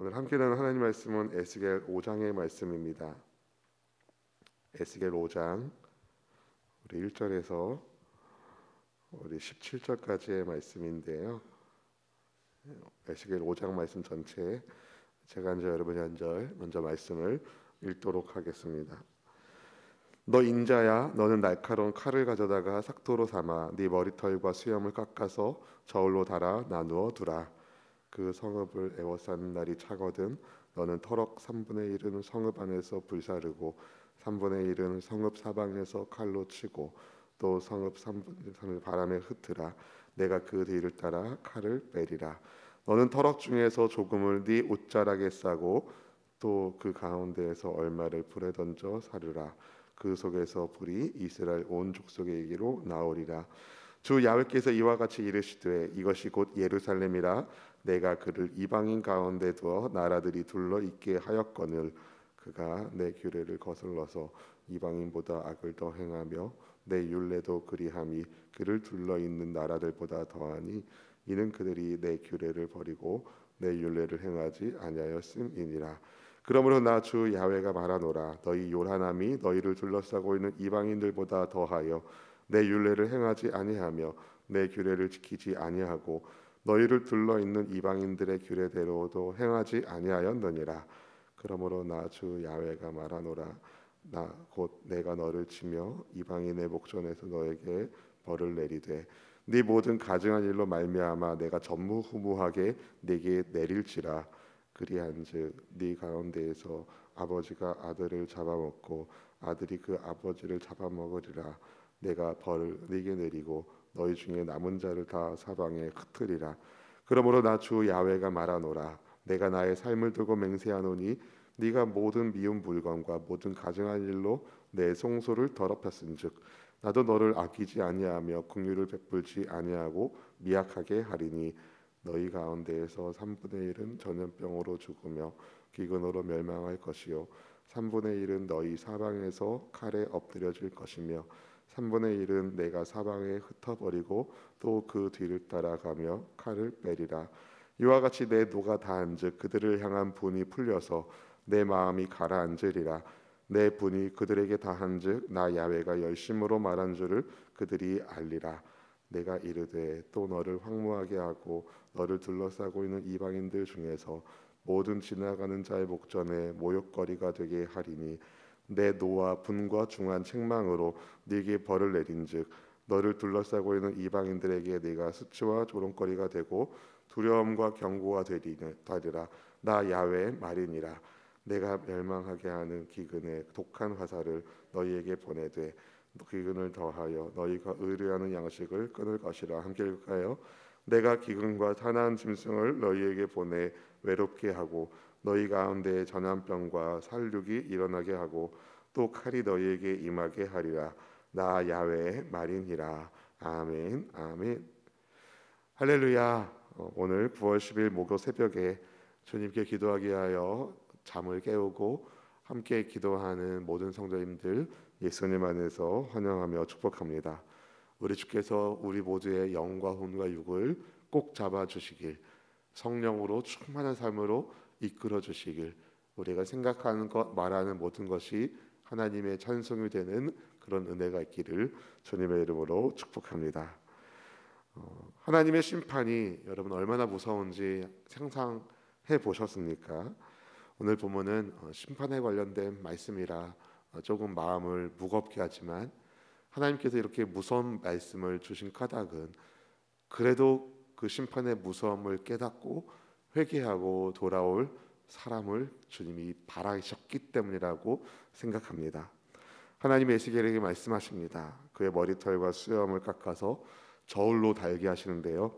오늘 함께 나눌 하나님 말씀은 에스겔 5장의 말씀입니다. 에스겔 5장 우리 1절에서 우리 17절까지의 말씀인데요. 에스겔 5장 말씀 전체 제가 한 절 여러분이 한 절 먼저 말씀을 읽도록 하겠습니다. 너 인자야, 너는 날카로운 칼을 가져다가 삭도로 삼아 네 머리털과 수염을 깎아서 저울로 달아 나누어 두라. 그 성읍을 애워싸는 날이 차거든 너는 터럭 3분의 1은 성읍 안에서 불사르고 3분의 1은 성읍 사방에서 칼로 치고 또 성읍 3분의 3을 바람에 흩으라. 내가 그 뒤를 따라 칼을 빼리라. 너는 터럭 중에서 조금을 네 옷자락에 싸고 또 그 가운데에서 얼마를 불에 던져 사르라. 그 속에서 불이 이스라엘 온 족속에게로 나오리라. 주 야훼께서 이와 같이 이르시되 이것이 곧 예루살렘이라. 내가 그를 이방인 가운데 두어 나라들이 둘러 있게 하였거늘 그가 내 규례를 거슬러서 이방인보다 악을 더 행하며 내 율례도 그리함이 그를 둘러 있는 나라들보다 더하니 이는 그들이 내 규례를 버리고 내 율례를 행하지 아니하였음이니라. 그러므로 나 주 야훼가 말하노라. 너희 요란함이 너희를 둘러싸고 있는 이방인들보다 더하여 내 율례를 행하지 아니하며 내 규례를 지키지 아니하고 너희를 둘러 있는 이방인들의 규례대로도 행하지 아니하였느니라. 그러므로 나 주 야훼가 말하노라. 나 곧 내가 너를 치며 이방인의 목전에서 너에게 벌을 내리되 네 모든 가증한 일로 말미암아 내가 전무후무하게 네게 내릴지라. 그리한즉 네 가운데에서 아버지가 아들을 잡아먹고 아들이 그 아버지를 잡아먹으리라. 내가 벌을 네게 내리고 너희 중에 남은 자를 다 사방에 흩으리라. 그러므로 나 주 야훼가 말하노라. 내가 나의 삶을 두고 맹세하노니 네가 모든 미운 물건과 모든 가증한 일로 내 송소를 더럽혔은즉 나도 너를 아끼지 아니하며 긍휼을 베풀지 아니하고 미약하게 하리니 너희 가운데에서 3분의 1은 전염병으로 죽으며 기근으로 멸망할 것이요 3분의 1은 너희 사방에서 칼에 엎드려질 것이며 3분의 1은 내가 사방에 흩어버리고 또 그 뒤를 따라가며 칼을 빼리라. 이와 같이 내 노가 다한즉 그들을 향한 분이 풀려서 내 마음이 가라앉으리라. 내 분이 그들에게 다한즉 나 야훼가 열심으로 말한 줄을 그들이 알리라. 내가 이르되 또 너를 황무하게 하고 너를 둘러싸고 있는 이방인들 중에서 모든 지나가는 자의 목전에 모욕거리가 되게 하리니 내 노와 분과 중한 책망으로 네게 벌을 내린즉 너를 둘러싸고 있는 이방인들에게 네가 수치와 조롱거리가 되고 두려움과 경고가 되리라. 나 야훼의 말이니라. 내가 멸망하게 하는 기근의 독한 화살을 너희에게 보내되 기근을 더하여 너희가 의뢰하는 양식을 끊을 것이라. 함께 읽을까요? 내가 기근과 사나운 짐승을 너희에게 보내 외롭게 하고 너희 가운데 전염병과 살육이 일어나게 하고 또 칼이 너희에게 임하게 하리라. 나 야훼의 말이니라. 아멘. 아멘. 할렐루야. 오늘 9월 10일 목요 새벽에 주님께 기도하게 하여 잠을 깨우고 함께 기도하는 모든 성도님들 예수님 안에서 환영하며 축복합니다. 우리 주께서 우리 모두의 영과魂과 육을 꼭 잡아주시길, 성령으로 충만한 삶으로 이끌어 주시길, 우리가 생각하는 것 말하는 모든 것이 하나님의 찬송이 되는 그런 은혜가 있기를 주님의 이름으로 축복합니다. 하나님의 심판이 여러분 얼마나 무서운지 상상해 보셨습니까? 오늘 본문은 심판에 관련된 말씀이라 조금 마음을 무겁게 하지만 하나님께서 이렇게 무서운 말씀을 주신 까닭은 그래도 그 심판의 무서움을 깨닫고 회개하고 돌아올 사람을 주님이 바라셨기 때문이라고 생각합니다. 하나님의 에스겔에게 말씀하십니다. 그의 머리털과 수염을 깎아서 저울로 달게 하시는데요.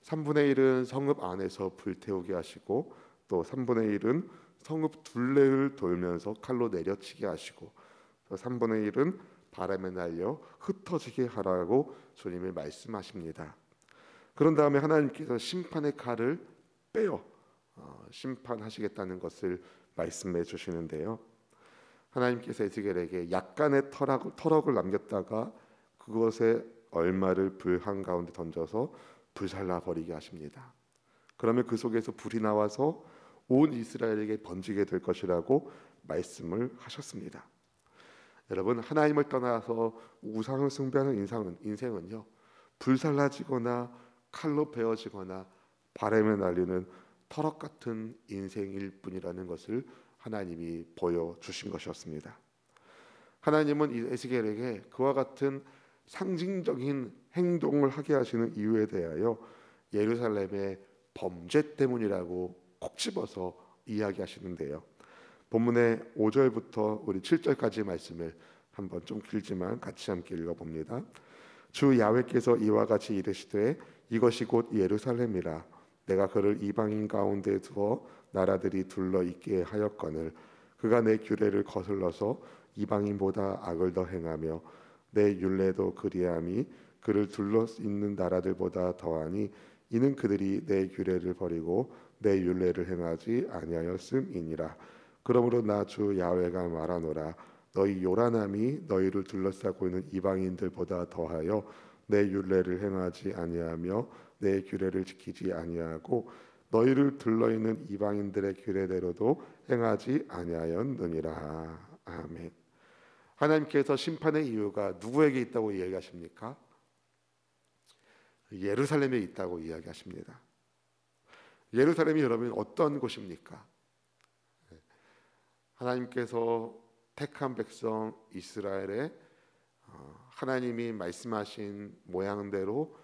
3분의 1은 성읍 안에서 불태우게 하시고 또 3분의 1은 성읍 둘레를 돌면서 칼로 내려치게 하시고 또 3분의 1은 바람에 날려 흩어지게 하라고 주님이 말씀하십니다. 그런 다음에 하나님께서 심판의 칼을 빼어 심판하시겠다는 것을 말씀해 주시는데요. 하나님께서 에스겔에게 약간의 터럭을 남겼다가 그것에 얼마를 불 한가운데 던져서 불살라 버리게 하십니다. 그러면 그 속에서 불이 나와서 온 이스라엘에게 번지게 될 것이라고 말씀을 하셨습니다. 여러분, 하나님을 떠나서 우상을 숭배하는 인생은요, 불살라지거나 칼로 베어지거나 바람에 날리는 터럭 같은 인생일 뿐이라는 것을 하나님이 보여주신 것이었습니다. 하나님은 이 에스겔에게 그와 같은 상징적인 행동을 하게 하시는 이유에 대하여 예루살렘의 범죄 때문이라고 콕 집어서 이야기하시는데요. 본문의 5절부터 우리 7절까지 말씀을 한번 좀 길지만 같이 함께 읽어봅니다. 주 야훼께서 이와 같이 이르시되 이것이 곧 예루살렘이라. 내가 그를 이방인 가운데 두어 나라들이 둘러 있게 하였거늘 그가 내 규례를 거슬러서 이방인보다 악을 더 행하며 내 율례도 그리함이 그를 둘러 있는 나라들보다 더하니 이는 그들이 내 규례를 버리고 내 율례를 행하지 아니하였음이니라. 그러므로 나 주 야훼가 말하노라. 너희 요란함이 너희를 둘러싸고 있는 이방인들보다 더하여 내 율례를 행하지 아니하며 내 규례를 지키지 아니하고 너희를 둘러있는 이방인들의 규례대로도 행하지 아니하였느니라. 아멘. 하나님께서 심판의 이유가 누구에게 있다고 이야기하십니까? 예루살렘에 있다고 이야기하십니다. 예루살렘이 여러분 어떤 곳입니까? 하나님께서 택한 백성 이스라엘에 하나님이 말씀하신 모양대로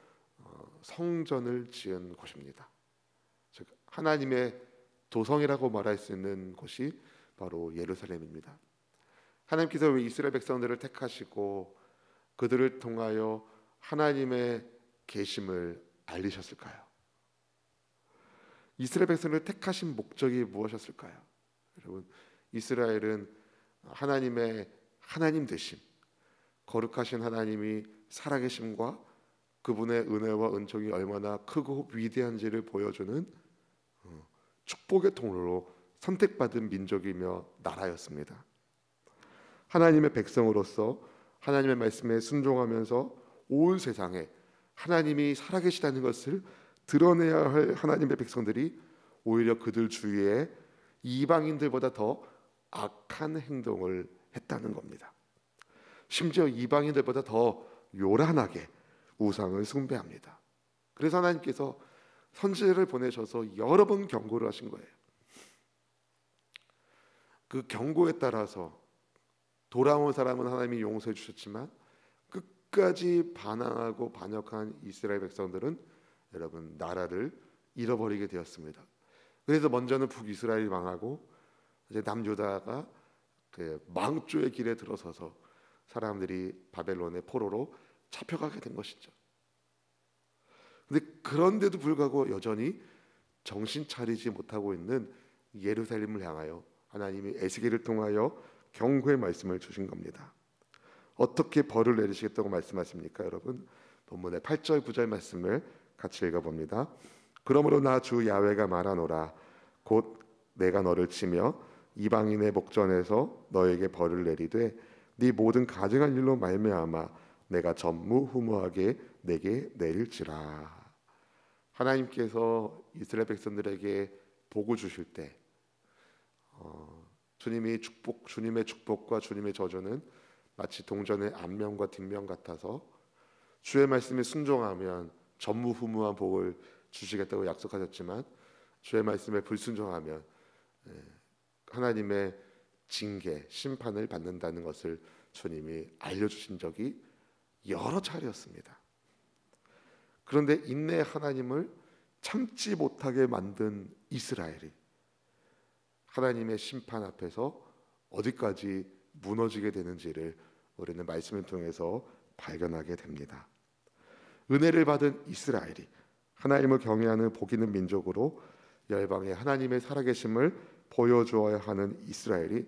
성전을 지은 곳입니다. 즉 하나님의 도성이라고 말할 수 있는 곳이 바로 예루살렘입니다. 하나님께서 왜 이스라엘 백성들을 택하시고 그들을 통하여 하나님의 계심을 알리셨을까요? 이스라엘 백성을 택하신 목적이 무엇이었을까요? 여러분, 이스라엘은 하나님의 하나님 되심, 거룩하신 하나님이 살아계심과 그분의 은혜와 은총이 얼마나 크고 위대한지를 보여주는 축복의 통로로 선택받은 민족이며 나라였습니다. 하나님의 백성으로서 하나님의 말씀에 순종하면서 온 세상에 하나님이 살아계시다는 것을 드러내야 할 하나님의 백성들이 오히려 그들 주위에 이방인들보다 더 악한 행동을 했다는 겁니다. 심지어 이방인들보다 더 요란하게 우상을 숭배합니다. 그래서 하나님께서 선지자를 보내셔서 여러 번 경고를 하신 거예요. 그 경고에 따라서 돌아온 사람은 하나님이 용서해 주셨지만 끝까지 반항하고 반역한 이스라엘 백성들은 여러분 나라를 잃어버리게 되었습니다. 그래서 먼저는 북이스라엘이 망하고 이제 남유다가 그 망조의 길에 들어서서 사람들이 바벨론의 포로로 잡혀가게 된 것이죠. 근데 그런데도 불구하고 여전히 정신 차리지 못하고 있는 예루살렘을 향하여 하나님이 에스겔을 통하여 경고의 말씀을 주신 겁니다. 어떻게 벌을 내리시겠다고 말씀하십니까, 여러분? 본문의 8절 9절 말씀을 같이 읽어봅니다. 그러므로 나 주 야훼가 말하노라. 곧 내가 너를 치며 이방인의 목전에서 너에게 벌을 내리되 네 모든 가증한 일로 말미암아 내가 전무후무하게 내게 내릴지라. 하나님께서 이스라엘 백성들에게 복을 주실 때 주님의 축복과 주님의 저주는 마치 동전의 앞면과 뒷면 같아서 주의 말씀에 순종하면 전무후무한 복을 주시겠다고 약속하셨지만 주의 말씀에 불순종하면 하나님의 징계, 심판을 받는다는 것을 주님이 알려주신 적이 여러 차례였습니다. 그런데 인내의 하나님을 참지 못하게 만든 이스라엘이 하나님의 심판 앞에서 어디까지 무너지게 되는지를 우리는 말씀을 통해서 발견하게 됩니다. 은혜를 받은 이스라엘이 하나님을 경외하는 복 있는 민족으로 열방에 하나님의 살아계심을 보여주어야 하는 이스라엘이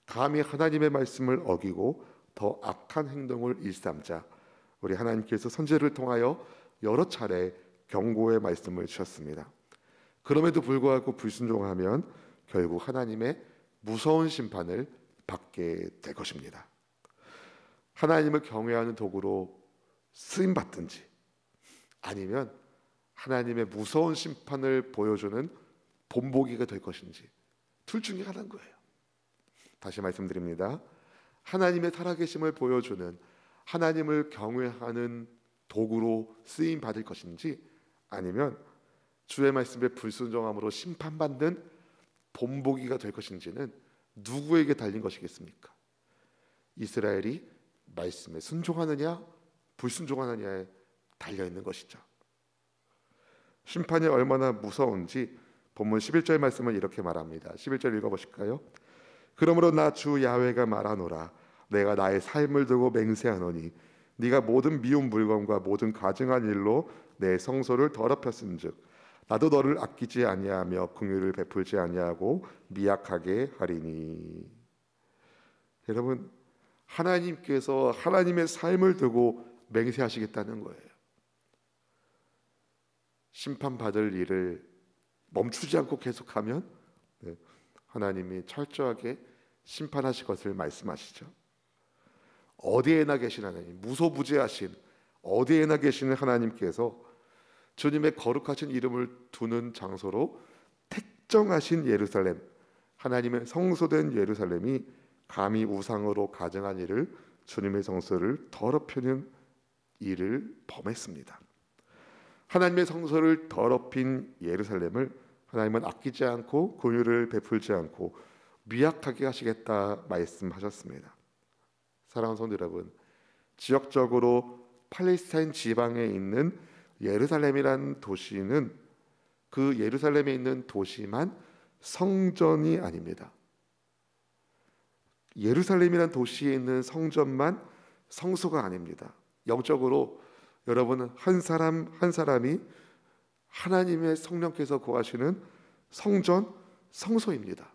감히 하나님의 말씀을 어기고 더 악한 행동을 일삼자 우리 하나님께서 선지자를 통하여 여러 차례 경고의 말씀을 주셨습니다. 그럼에도 불구하고 불순종하면 결국 하나님의 무서운 심판을 받게 될 것입니다. 하나님을 경외하는 도구로 쓰임받든지 아니면 하나님의 무서운 심판을 보여주는 본보기가 될 것인지 둘 중에 하나인 거예요. 다시 말씀드립니다. 하나님의 살아계심을 보여주는, 하나님을 경외하는 도구로 쓰임 받을 것인지, 아니면 주의 말씀에 불순종함으로 심판받는 본보기가 될 것인지는 누구에게 달린 것이겠습니까? 이스라엘이 말씀에 순종하느냐 불순종하느냐에 달려 있는 것이죠. 심판이 얼마나 무서운지 본문 11절 말씀은 이렇게 말합니다. 11절 읽어보실까요? 그러므로 나 주 야훼가 말하노라. 내가 나의 삶을 두고 맹세하노니 네가 모든 미운 물건과 모든 가증한 일로 내 성소를 더럽혔은즉 나도 너를 아끼지 아니하며 긍휼을 베풀지 아니하고 미약하게 하리니. 여러분, 하나님께서 하나님의 삶을 두고 맹세하시겠다는 거예요. 심판받을 일을 멈추지 않고 계속하면 하나님이 철저하게 심판하실 것을 말씀하시죠. 어디에나 계신 하나님, 무소부재하신 어디에나 계시는 하나님께서 주님의 거룩하신 이름을 두는 장소로 택정하신 예루살렘, 하나님의 성소된 예루살렘이 감히 우상으로 가증한 일을, 주님의 성소를 더럽히는 일을 범했습니다. 하나님의 성소를 더럽힌 예루살렘을 하나님은 아끼지 않고 긍휼을 베풀지 않고 미약하게 하시겠다 말씀하셨습니다. 사랑하는 성도 여러분, 지역적으로 팔레스타인 지방에 있는 예루살렘이란 도시는 그 예루살렘에 있는 도시만 성전이 아닙니다. 예루살렘이란 도시에 있는 성전만 성소가 아닙니다. 영적으로 여러분 한 사람 한 사람이 하나님의 성령께서 거하시는 성전, 성소입니다.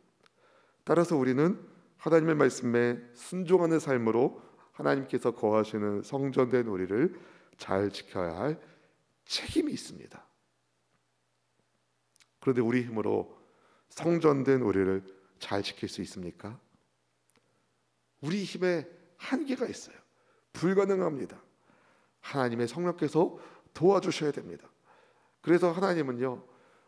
따라서 우리는 하나님의 말씀에 순종하는 삶으로 하나님께서 거하시는 성전된 우리를 잘 지켜야 할 책임이 있습니다. 그런데 우리 힘으로 성전된 우리를 잘 지킬 수 있습니까? 우리 힘에 한계가 있어요. 불가능합니다. 하나님의 성령께서 도와주셔야 됩니다. 그래서 하나님은요,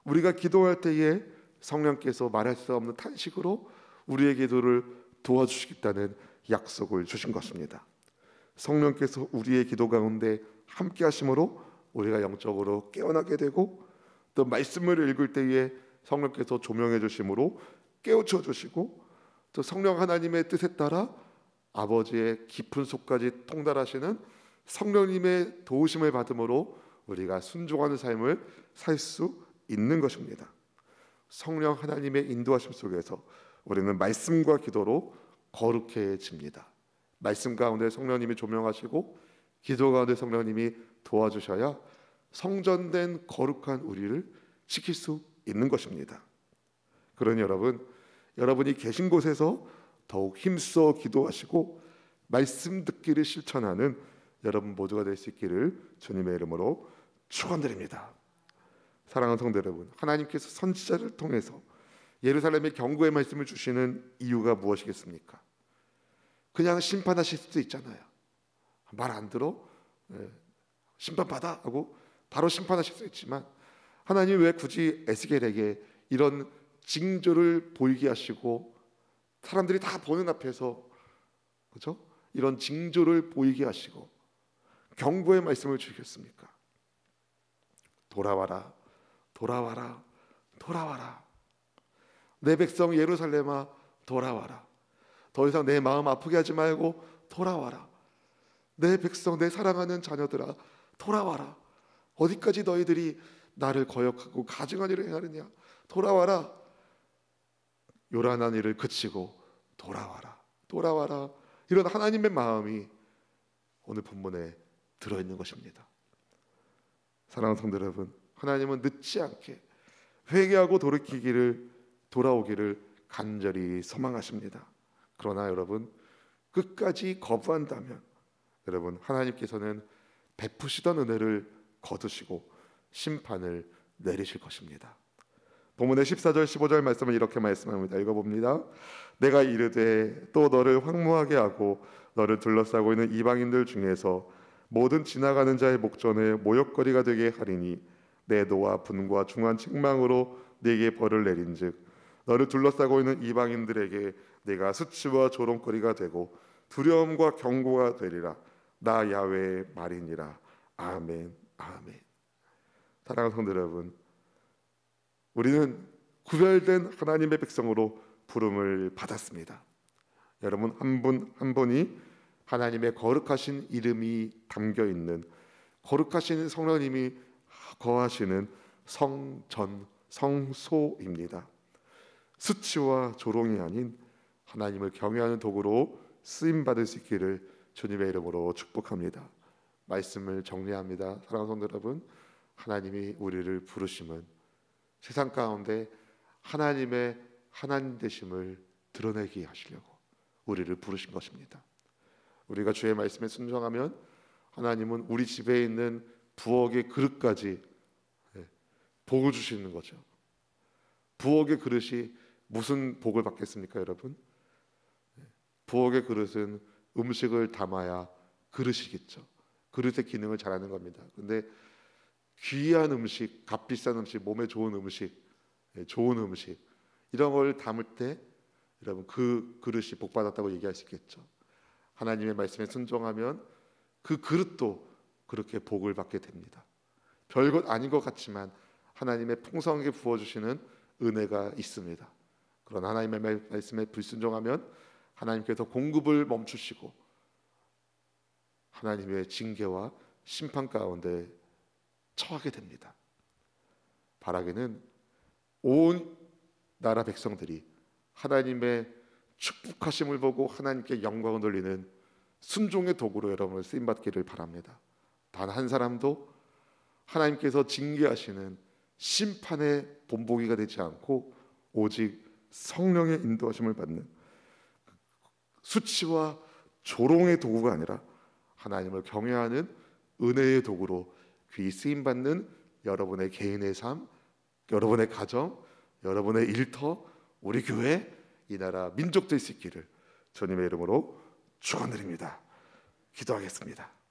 우리가 기도할 때에 성령께서 말할 수 없는 탄식으로 우리의 기도를 도와주시겠다는 약속을 주신 것입니다. 성령께서 우리의 기도 가운데 함께 하심으로 우리가 영적으로 깨어나게 되고, 또 말씀을 읽을 때에 성령께서 조명해 주심으로 깨우쳐 주시고, 또 성령 하나님의 뜻에 따라 아버지의 깊은 속까지 통달하시는 성령님의 도우심을 받음으로 우리가 순종하는 삶을 살 수 있는 것입니다. 성령 하나님의 인도하심 속에서 우리는 말씀과 기도로 거룩해집니다. 말씀 가운데 성령님이 조명하시고 기도 가운데 성령님이 도와주셔야 성전된 거룩한 우리를 지킬 수 있는 것입니다. 그러니 여러분이 계신 곳에서 더욱 힘써 기도하시고 말씀 듣기를 실천하는 여러분 모두가 될 수 있기를 주님의 이름으로 축원드립니다. 사랑하는 성도 여러분, 하나님께서 선지자를 통해서 예루살렘의 경고의 말씀을 주시는 이유가 무엇이겠습니까? 그냥 심판하실 수도 있잖아요. 말 안 들어? 심판받아 하고 바로 심판하실 수 있지만, 하나님 왜 굳이 에스겔에게 이런 징조를 보이게 하시고 사람들이 다 보는 앞에서, 그렇죠? 이런 징조를 보이게 하시고 경고의 말씀을 주셨습니까? 돌아와라, 돌아와라, 돌아와라. 내 백성 예루살렘아, 돌아와라. 더 이상 내 마음 아프게 하지 말고 돌아와라. 내 백성, 내 사랑하는 자녀들아, 돌아와라. 어디까지 너희들이 나를 거역하고 가증한 일을 행하느냐? 돌아와라. 요란한 일을 그치고 돌아와라, 돌아와라. 이런 하나님의 마음이 오늘 본문에 들어있는 것입니다. 사랑하는 성도 여러분, 하나님은 늦지 않게 회개하고 돌아오기를 간절히 소망하십니다. 그러나 여러분, 끝까지 거부한다면 여러분, 하나님께서는 베푸시던 은혜를 거두시고 심판을 내리실 것입니다. 본문의 14절 15절 말씀을 이렇게 말씀합니다. 읽어봅니다. 내가 이르되 또 너를 황무하게 하고 너를 둘러싸고 있는 이방인들 중에서 모든 지나가는 자의 목전에 모욕거리가 되게 하리니 내 노와 분과 중한 책망으로 네게 벌을 내린즉 너를 둘러싸고 있는 이방인들에게 내가 수치와 조롱거리가 되고 두려움과 경고가 되리라. 나 야훼의 말이니라. 아멘, 아멘. 사랑하는 성도 여러분, 우리는 구별된 하나님의 백성으로 부름을 받았습니다. 여러분 한 분 한 분이 하나님의 거룩하신 이름이 담겨 있는, 거룩하신 성령님이 거하시는 성전 성소입니다. 수치와 조롱이 아닌 하나님을 경외하는 도구로 쓰임 받을 수 있기를 주님의 이름으로 축복합니다. 말씀을 정리합니다. 사랑하는 성도 여러분, 하나님이 우리를 부르심은 세상 가운데 하나님의 하나님 되심을 드러내게 하시려고 우리를 부르신 것입니다. 우리가 주의 말씀에 순종하면 하나님은 우리 집에 있는 부엌의 그릇까지 복을 주시는 거죠. 부엌의 그릇이 무슨 복을 받겠습니까, 여러분? 부엌의 그릇은 음식을 담아야 그릇이겠죠. 그릇의 기능을 잘하는 겁니다. 근데 귀한 음식, 값비싼 음식, 몸에 좋은 음식, 좋은 음식 이런 걸 담을 때 여러분 그 그릇이 복받았다고 얘기할 수 있겠죠. 하나님의 말씀에 순종하면 그 그릇도 그렇게 복을 받게 됩니다. 별것 아닌 것 같지만 하나님의 풍성하게 부어주시는 은혜가 있습니다. 그런 하나님의 말씀에 불순종하면 하나님께서 공급을 멈추시고 하나님의 징계와 심판 가운데 처하게 됩니다. 바라기는 온 나라 백성들이 하나님의 축복하심을 보고 하나님께 영광을 돌리는 순종의 도구로 여러분을 쓰임받기를 바랍니다. 단 한 사람도 하나님께서 징계하시는 심판의 본보기가 되지 않고 오직 성령의 인도하심을 받는 수치와 조롱의 도구가 아니라 하나님을 경외하는 은혜의 도구로 귀히 쓰임받는 여러분의 개인의 삶, 여러분의 가정, 여러분의 일터, 우리 교회, 이 나라 민족 될 수 있기를 주님의 이름으로 축원드립니다. 기도하겠습니다.